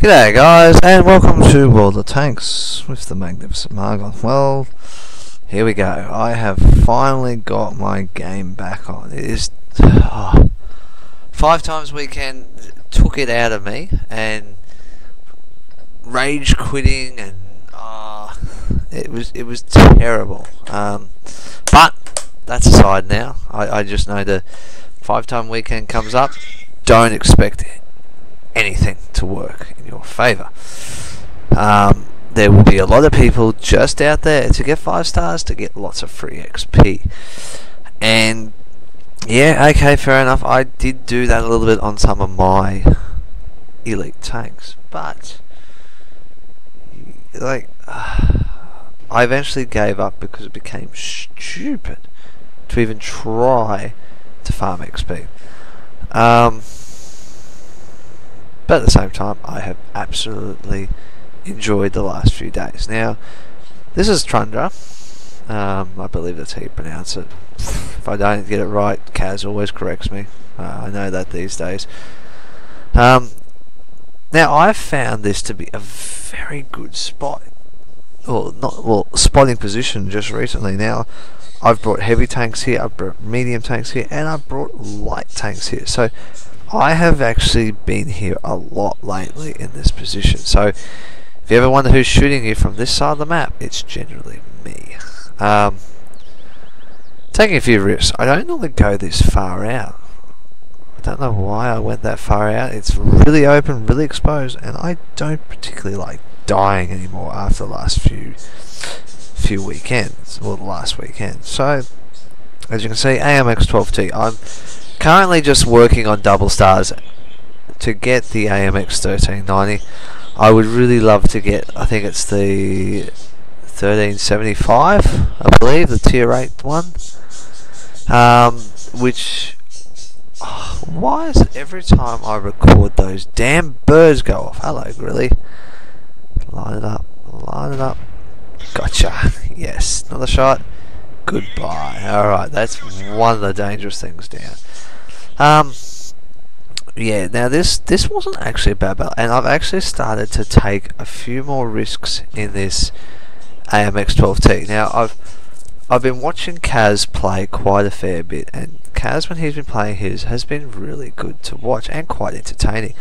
G'day guys, and welcome to World of Tanks with the Magnificent Margon. Well, here we go. I have finally got my game back on. It is 5 times weekend took it out of me, and rage quitting, and it was terrible. But that's aside now. I just know the 5-time weekend comes up. Don't expect anything to work in your favour. There will be a lot of people just out there to get 5 stars to get lots of free XP, and yeah, okay, fair enough. I did do that a little bit on some of my elite tanks, but like I eventually gave up because it became stupid to even try to farm XP. But at the same time, I have absolutely enjoyed the last few days. Now, this is Trundra. I believe that's how you pronounce it. If I don't get it right, Kaz always corrects me. I know that these days. Now, I've found this to be a very good spot. Spotting position just recently. Now, I've brought heavy tanks here, I've brought medium tanks here, and I've brought light tanks here. So I have actually been here a lot lately in this position. So if you ever wonder who's shooting you from this side of the map, it's generally me. Taking a few risks. I don't normally go this far out. I don't know why I went that far out. It's really open, really exposed, and I don't particularly like dying anymore after the last few weekends, or the last weekend. So as you can see, AMX 12T. I'm currently just working on double stars to get the AMX 1390. I would really love to get, I think it's the 1375, I believe, the tier 8 one. Which, why is it every time I record those damn birds go off? Hello, Grilly. Line it up, line it up. Gotcha. Yes, another shot. Goodbye. Alright, that's one of the dangerous things down. Yeah, now this wasn't actually a bad battle, and I've actually started to take a few more risks in this AMX 12T. Now I've been watching Kaz play quite a fair bit, and Kaz, when he's been playing his, has been really good to watch and quite entertaining.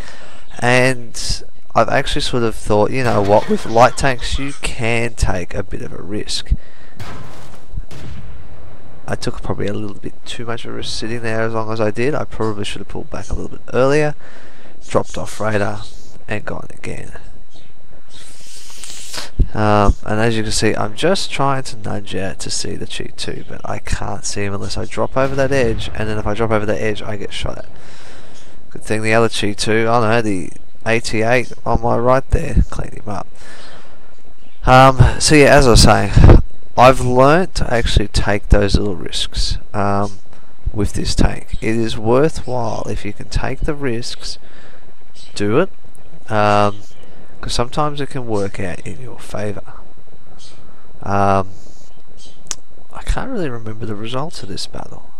And I've actually sort of thought, you know what, with light tanks you can take a bit of a risk. I took probably a little bit too much of a risk sitting there as long as I did. I probably should have pulled back a little bit earlier, dropped off radar, and gone again. And as you can see, I'm just trying to nudge out to see the Cheat 2, but I can't see him unless I drop over that edge, and then if I drop over that edge, I get shot at. Good thing the other Cheat 2, oh no, the AT8 on my right there, cleaned him up. So yeah, as I was saying, I've learnt to actually take those little risks with this tank. It is worthwhile if you can take the risks, do it, because sometimes it can work out in your favour. I can't really remember the results of this battle.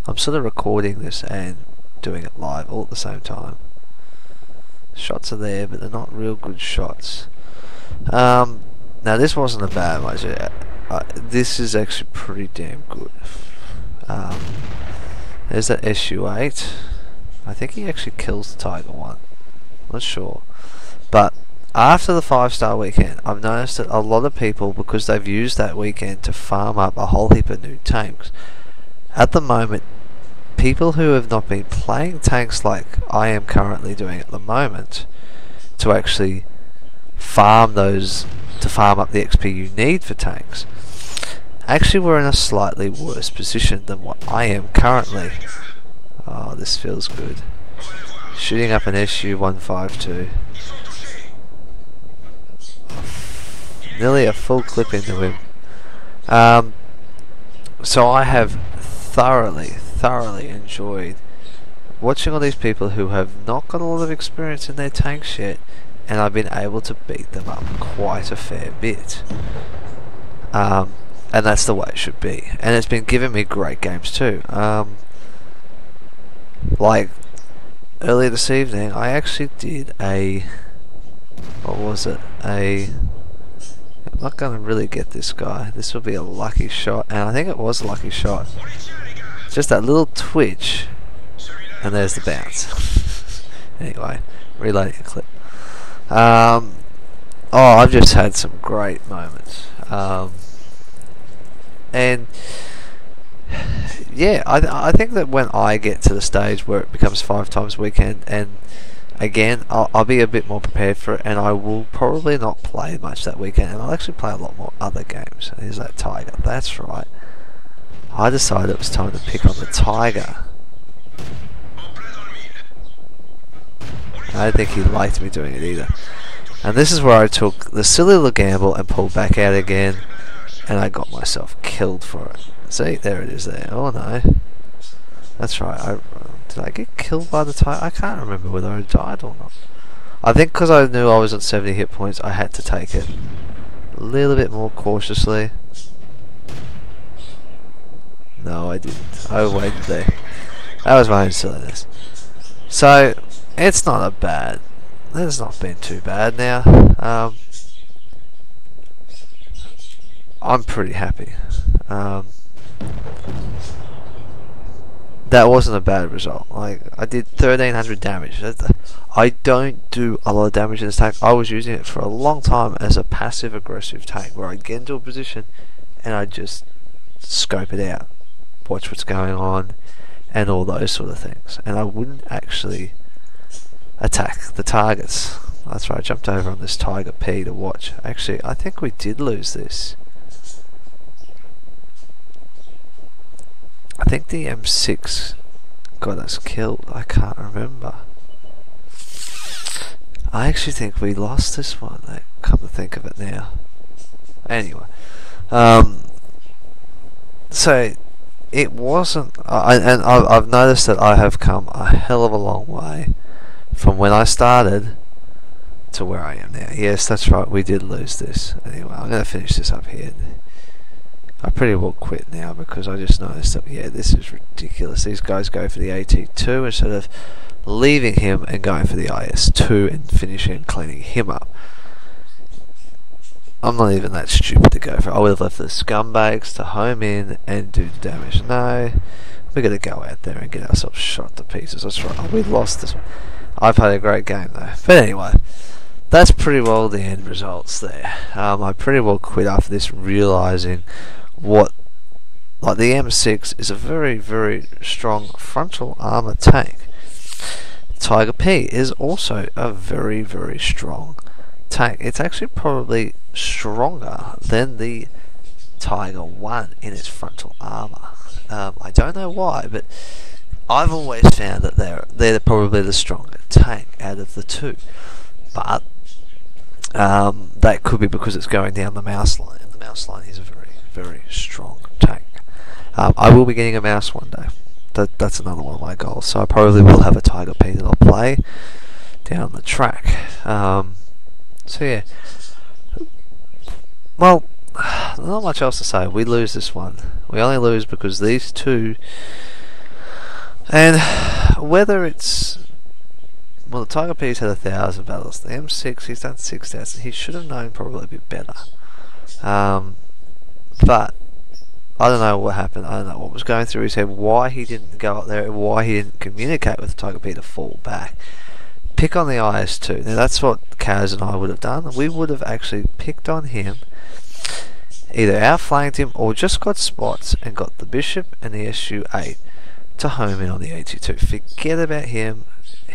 I'm sort of recording this and doing it live all at the same time. Shots are there, but they're not real good shots. Now this wasn't a bad one. This is actually pretty damn good. There's that SU8. I think he actually kills the Tiger one. Not sure. But after the 5-star weekend, I've noticed that a lot of people, because they've used that weekend to farm up a whole heap of new tanks, at the moment, people who have not been playing tanks like I am currently doing at the moment, to actually farm those, to farm up the XP you need for tanks, actually we're in a slightly worse position than what I am currently. Oh, this feels good. Shooting up an SU-152. Nearly a full clip into him. So I have thoroughly enjoyed watching all these people who have not got a lot of experience in their tanks yet, and I've been able to beat them up quite a fair bit. And that's the way it should be. And it's been giving me great games too. Like earlier this evening, I actually did a, what was it? I'm not going to really get this guy. This will be a lucky shot, and I think it was a lucky shot. Just that little twitch, and there's the bounce. Anyway, reloading a clip. Oh, I've just had some great moments. And yeah, I think that when I get to the stage where it becomes 5 times weekend, and again, I'll be a bit more prepared for it, and I will probably not play much that weekend, and I'll actually play a lot more other games. Here's that Tiger. That's right. I decided it was time to pick on the Tiger. I don't think he liked me doing it either. And this is where I took the silly little gamble and pulled back out again, and I got myself killed for it. See, there it is there. Oh no. That's right. Did I get killed by the Tiger? I can't remember whether I died or not. I think because I knew I was at 70 hit points, I had to take it a little bit more cautiously. No, I didn't. I waited there. That was my own silliness. So, it's not a bad. It's not been too bad now. I'm pretty happy. That wasn't a bad result. Like, I did 1300 damage. I don't do a lot of damage in this tank. I was using it for a long time as a passive aggressive tank where I'd get into a position and I'd just scope it out, watch what's going on, and all those sort of things. And I wouldn't actually attack the targets. That's right, I jumped over on this Tiger P to watch. Actually, I think we did lose this. I think the M6 got us killed. I can't remember. I actually think we lost this one. Come to think of it now. Anyway, so it wasn't. I've noticed that I have come a hell of a long way from when I started to where I am now. Yes, that's right. We did lose this. Anyway, I'm going to finish this up here. I pretty well quit now because I just noticed that, yeah, this is ridiculous. These guys go for the AT2 instead of leaving him and going for the IS2 and finishing and cleaning him up. I'm not even that stupid to go for it. I would have left the scumbags to home in and do the damage. No, we're going to go out there and get ourselves shot to pieces. That's right. Oh, we lost this one. I've had a great game though. But anyway, that's pretty well the end results there. I pretty well quit after this, realising what, like, the M6 is a very, very strong frontal armor tank. Tiger P is also a very, very strong tank. It's actually probably stronger than the Tiger 1 in its frontal armor. I don't know why, but I've always found that they're probably the stronger tank out of the two. But that could be because it's going down the mouse line, and the mouse line is a very, very strong tank. I will be getting a mouse one day. That's another one of my goals. So I probably will have a Tiger P that I'll play down the track. So yeah. Well, not much else to say. We lose this one. We only lose because these two. And whether it's, well, the Tiger P's had 1,000 battles. The M6, he's done 6,000. He should have known probably a bit better. But I don't know what happened. I don't know what was going through his head. Why he didn't go up there. Why he didn't communicate with the Tiger P to fall back. Pick on the IS2. Now that's what Kaz and I would have done. We would have actually picked on him, either outflanked him or just got spots and got the Bishop and the SU8 to home in on the AT2. Forget about him.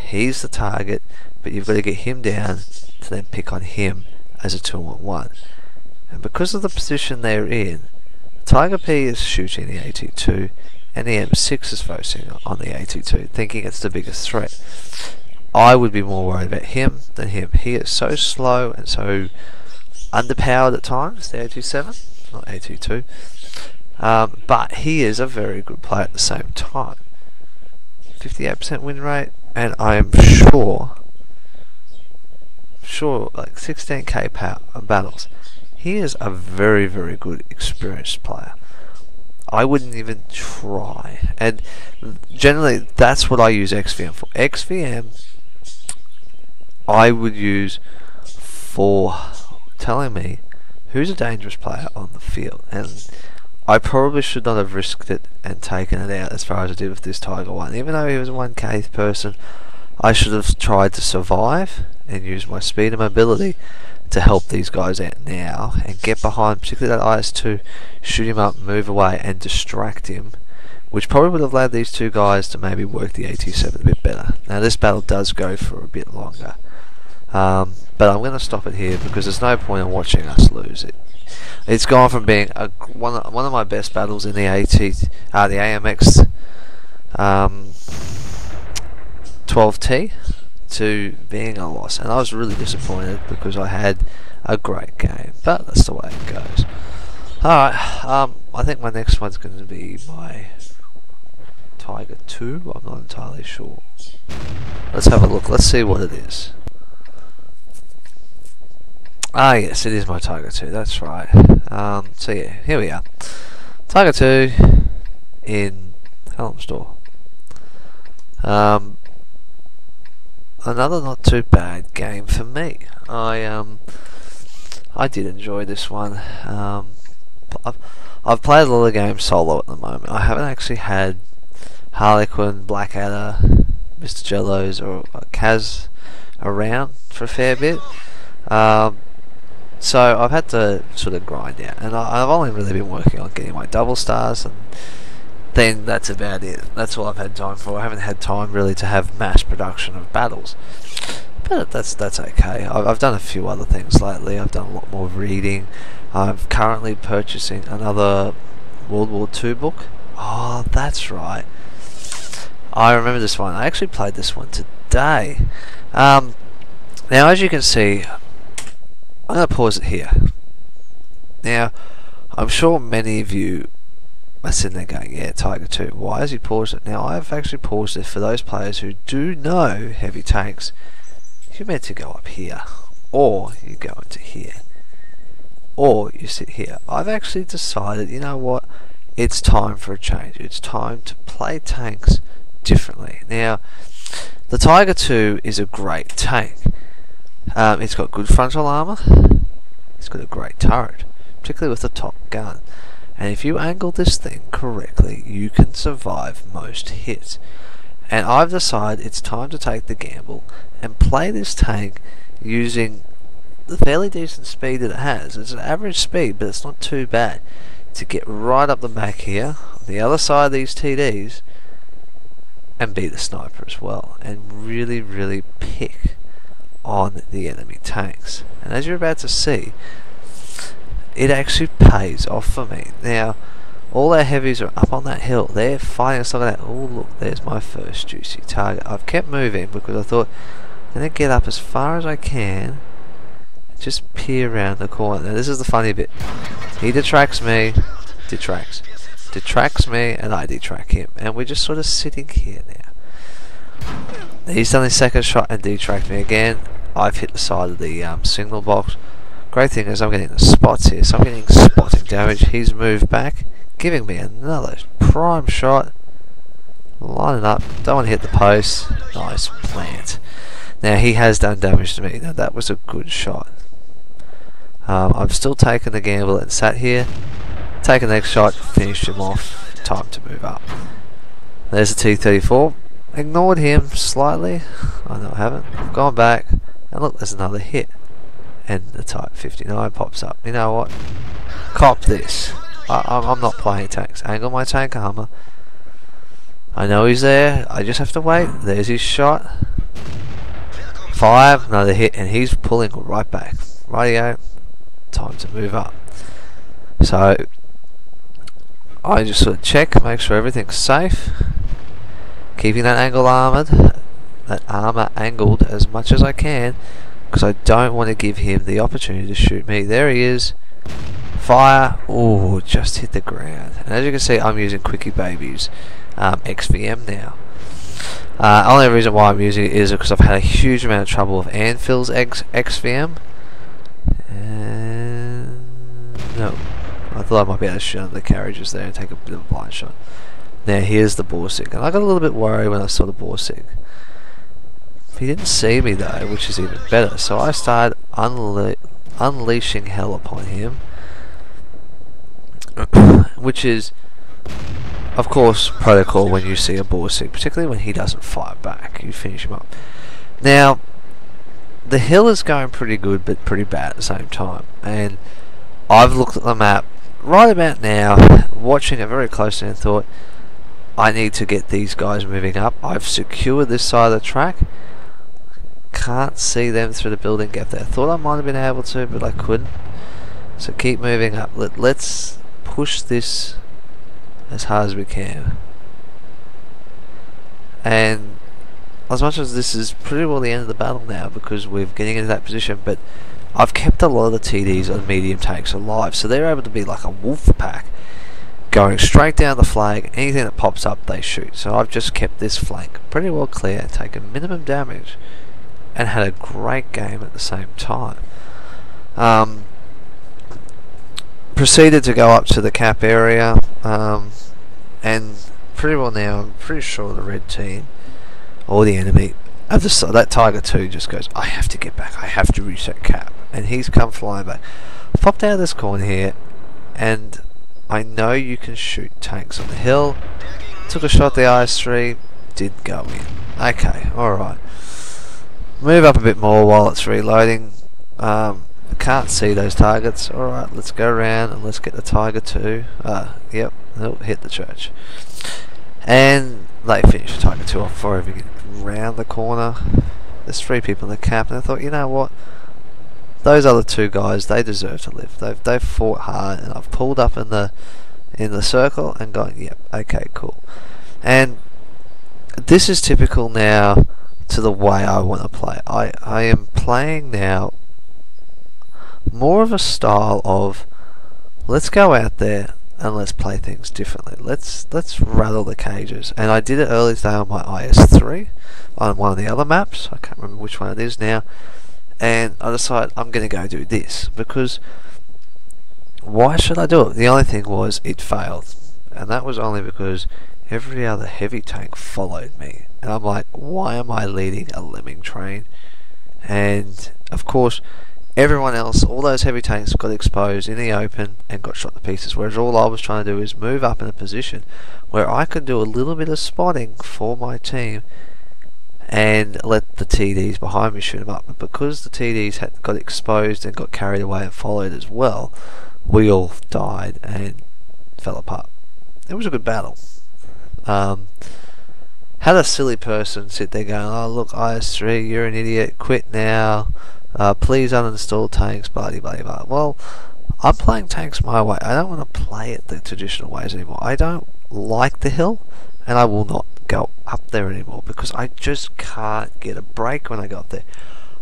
He's the target, but you've got to get him down to then pick on him as a 2-on-1. And because of the position they're in, Tiger P is shooting the AT2 and the M6 is focusing on the AT2, thinking it's the biggest threat. I would be more worried about him than him. He is so slow and so underpowered at times, the AT7, not AT2. But he is a very good player at the same time. 58% win rate, and I am sure like 16k power battles. He is a very, very good experienced player. I wouldn't even try. And generally, that's what I use XVM for. XVM, I would use for telling me who's a dangerous player on the field. And I probably should not have risked it and taken it out as far as I did with this Tiger 1. Even though he was a 1K person, I should have tried to survive and use my speed and mobility to help these guys out now and get behind, particularly that IS-2, shoot him up, move away and distract him, which probably would have allowed these two guys to maybe work the AT-7 a bit better. Now this battle does go for a bit longer, but I'm going to stop it here because there's no point in watching us lose it. It's gone from being one of my best battles in the the AMX 12T to being a loss, and I was really disappointed because I had a great game, but that's the way it goes. Alright, I think my next one's going to be my Tiger 2. I'm not entirely sure. Let's have a look, let's see what it is. Ah yes, it is my Tiger 2, that's right. So yeah, here we are. Tiger 2 in Helmstor. Another not too bad game for me. I did enjoy this one. I've played a lot of games solo at the moment. I haven't actually had Harlequin, Blackadder, Mr. Jellos or Kaz around for a fair bit. So I've had to sort of grind out, and I've only really been working on getting my double stars, and then that's about it. That's all I've had time for. I haven't had time really to have mass production of battles, but that's okay. I've done a few other things lately. I've done a lot more reading. I'm currently purchasing another World War II book. Oh, that's right. I remember this one. I actually played this one today. Now, as you can see, I'm going to pause it here. Now, I'm sure many of you are sitting there going, yeah, Tiger 2, why has he paused it? Now, I've actually paused it for those players who do know heavy tanks. You're meant to go up here, or you go into here, or you sit here. I've actually decided, you know what, it's time for a change. It's time to play tanks differently. Now, the Tiger 2 is a great tank. It's got good frontal armor. It's got a great turret, particularly with the top gun. And if you angle this thing correctly, you can survive most hits. And I've decided it's time to take the gamble and play this tank using the fairly decent speed that it has. It's an average speed, but it's not too bad, to get right up the back here, on the other side of these TDs, and be the sniper as well, and really, really pick on the enemy tanks. And as you're about to see, it actually pays off for me. Now, all our heavies are up on that hill. They're fighting stuff like that. Oh look, there's my first juicy target. I've kept moving because I thought I'm going to get up as far as I can and just peer around the corner. Now this is the funny bit. He detracts me, detracts me, and I detract him. And we're just sort of sitting here now. He's done his second shot and detracked me again. I've hit the side of the signal box. Great thing is I'm getting the spots here, so I'm getting spotting damage. He's moved back, giving me another prime shot. Lining up, don't want to hit the post. Nice plant. Now he has done damage to me. Now that was a good shot. I've still taken the gamble and sat here. Taken the next shot, finished him off. Time to move up. There's a T-34. Ignored him slightly. I know I haven't. I've gone back, and look, there's another hit. And the Type 59 pops up. You know what? Cop this. I'm not playing tanks. Angle my tank armor. I know he's there. I just have to wait. There's his shot. Fire. Another hit. And he's pulling right back. Rightio. Time to move up. So, I just sort of check. Make sure everything's safe. Keeping that angle armored. That armor angled as much as I can, because I don't want to give him the opportunity to shoot me. There he is. Fire. Oh, just hit the ground. And as you can see, I'm using Quickie Baby's XVM now. Only reason why I'm using it is because I've had a huge amount of trouble with Anvil's XVM. And no, I thought I might be able to shoot under the carriages there and take a bit of a blind shot. Now here's the Borsig, and I got a little bit worried when I saw the Borsig. He didn't see me though, which is even better, so I started unleashing hell upon him. Which is, of course, protocol when you see a Borsig, particularly when he doesn't fire back. You finish him up. Now, the hill is going pretty good, but pretty bad at the same time. And I've looked at the map right about now, watching it very closely, and thought, I need to get these guys moving up. I've secured this side of the track. Can't see them through the building gap there. Thought I might have been able to, but I couldn't. So keep moving up. Let's push this as hard as we can. And as much as this is pretty well the end of the battle now, because we're getting into that position, but I've kept a lot of the TDs on medium tanks alive, so they're able to be like a wolf pack, going straight down the flag. Anything that pops up they shoot. So I've just kept this flank pretty well clear, taken minimum damage, and had a great game at the same time. Proceeded to go up to the cap area, and pretty well now I'm pretty sure the red team or the enemy have decided that Tiger 2 just goes, I have to get back, I have to reset cap, and he's come flying back. Popped out of this corner here, and I know you can shoot tanks on the hill. Took a shot at the IS-3, did go in. Okay, alright. Move up a bit more while it's reloading. Can't see those targets. Alright, let's go around and let's get the Tiger 2. Yep, nope, hit the church. And they finish the Tiger 2 off before we get round the corner. There's 3 people in the cap, and I thought, you know what? Those other 2 guys, they deserve to live. They've fought hard, and I've pulled up in the circle and gone, yep, okay, cool. And this is typical now to the way I want to play. I am playing now more of a style of, let's go out there and let's play things differently. Let's rattle the cages. And I did it earlier today on my IS-3 on one of the other maps. I can't remember which one it is now. And I decided I'm going to go do this, because why should I do it? The only thing was it failed, and that was only because every other heavy tank followed me, and I'm like, why am I leading a lemming train? And of course everyone else, all those heavy tanks, got exposed in the open and got shot to pieces, whereas all I was trying to do is move up in a position where I could do a little bit of spotting for my team and let the TDs behind me shoot them up. But because the TDs had got exposed and got carried away and followed as well, we all died and fell apart. It was a good battle. Had a silly person sit there going, oh look, IS-3, you're an idiot, quit now, please uninstall tanks, blah blah blah. Well, I'm playing tanks my way. I don't want to play it the traditional ways anymore. I don't like the hill, and I will not go up there anymore, because I just can't get a break when I go up there.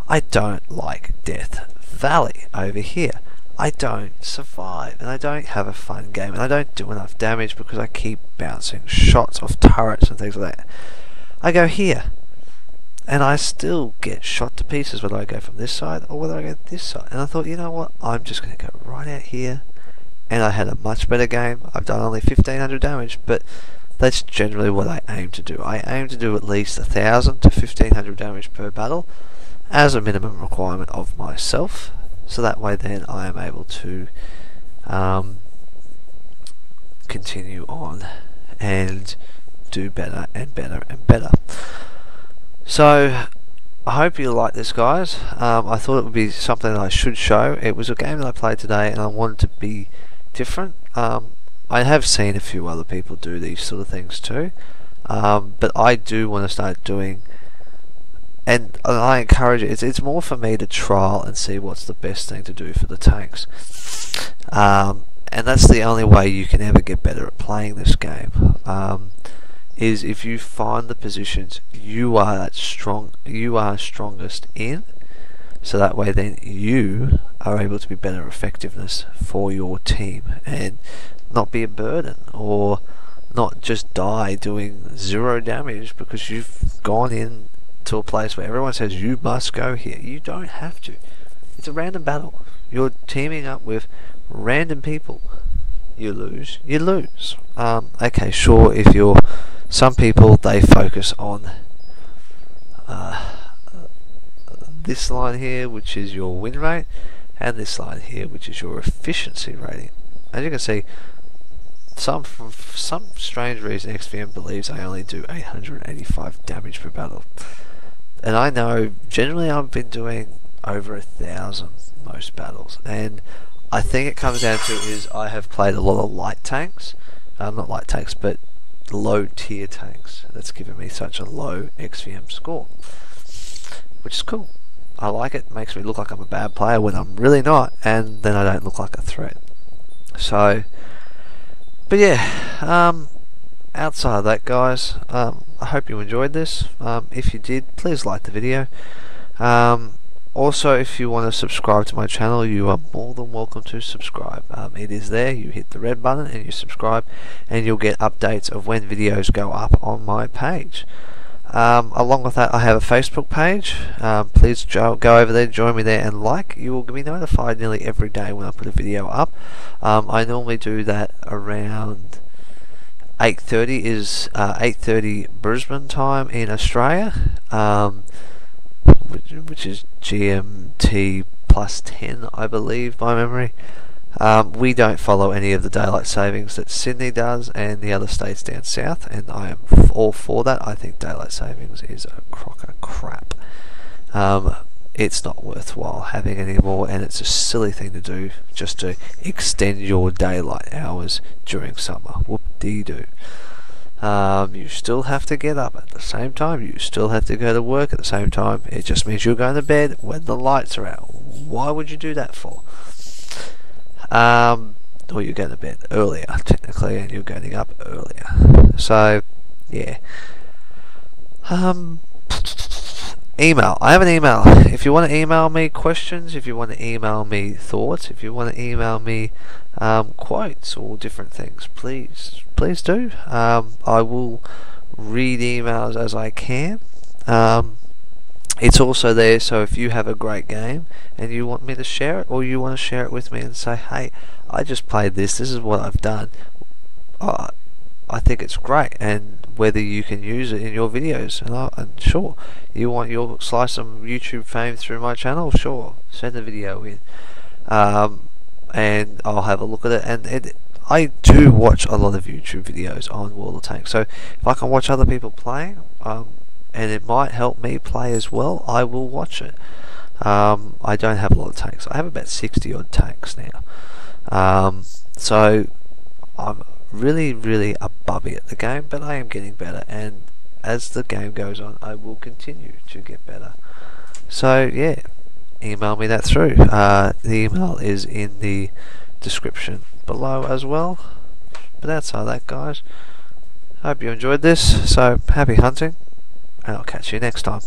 I don't like Death Valley over here. I don't survive, and I don't have a fun game, and I don't do enough damage because I keep bouncing shots off turrets and things like that. I go here, and I still get shot to pieces whether I go from this side or whether I go this side. And I thought, you know what, I'm just going to go right out here, and I had a much better game. I've done only 1500 damage, but that's generally what I aim to do. I aim to do at least 1000 to 1500 damage per battle as a minimum requirement of myself, so that way then I am able to continue on and do better and better and better. So I hope you like this, guys. I thought it would be something that I should show. It was a game that I played today and I wanted to be different. I have seen a few other people do these sort of things too, but I do want to start doing, and I encourage it. It's more for me to trial and see what's the best thing to do for the tanks, and that's the only way you can ever get better at playing this game. Is if you find the positions you are strongest in, so that way then you are able to be better effectiveness for your team and not be a burden, or not just die doing 0 damage because you've gone in to a place where everyone says you must go here. You don't have to. It's a random battle. You're teaming up with random people you lose, you lose. Okay, sure, if you're... Some people, they focus on this line here, which is your win rate, and this line here, which is your efficiency rating. As you can see, for some strange reason, XVM believes I only do 885 damage per battle. And I know, generally I've been doing over 1,000 most battles, and I think it comes down to is I have played a lot of light tanks, not light tanks, but low tier tanks. That's given me such a low XVM score, which is cool. I like it. Makes me look like I'm a bad player when I'm really not, and then I don't look like a threat. So, but yeah, outside of that, guys, I hope you enjoyed this. If you did, please like the video. Also, if you want to subscribe to my channel, you are more than welcome to subscribe. It is there. You hit the red button and you subscribe, and you'll get updates of when videos go up on my page. Along with that, I have a Facebook page. Please go over there, join me there, and like. You will be notified nearly every day when I put a video up. I normally do that around 8:30 is 8:30 Brisbane time in Australia, which is GMT plus 10, I believe, by memory. We don't follow any of the daylight savings that Sydney does and the other states down south, and I am all for that. I think daylight savings is a crock of crap. It's not worthwhile having anymore, and it's a silly thing to do just to extend your daylight hours during summer. Whoop-dee-doo. You still have to get up at the same time. You still have to go to work at the same time. It just means you're going to bed when the lights are out. Why would you do that for? Or you're going to bed earlier, technically, and you're getting up earlier. So, yeah. Email. I have an email. If you want to email me questions, if you want to email me thoughts, if you want to email me quotes or different things, please do. I will read emails as I can. It's also there, so if you have a great game and you want me to share it, or you want to share it with me and say, hey, I just played this is what I've done, I think it's great, and whether you can use it in your videos, and sure, you want your slice of YouTube fame through my channel, sure, send a video in, and I'll have a look at it. And I do watch a lot of YouTube videos on World of Tanks, so if I can watch other people playing, and it might help me play as well, I will watch it. I don't have a lot of tanks. I have about 60 odd tanks now. So I'm really a bubby at the game, but I am getting better, and as the game goes on, I will continue to get better. So yeah, email me that through. The email is in the description below as well. But outside of that, guys, I hope you enjoyed this. So happy hunting, and I'll catch you next time.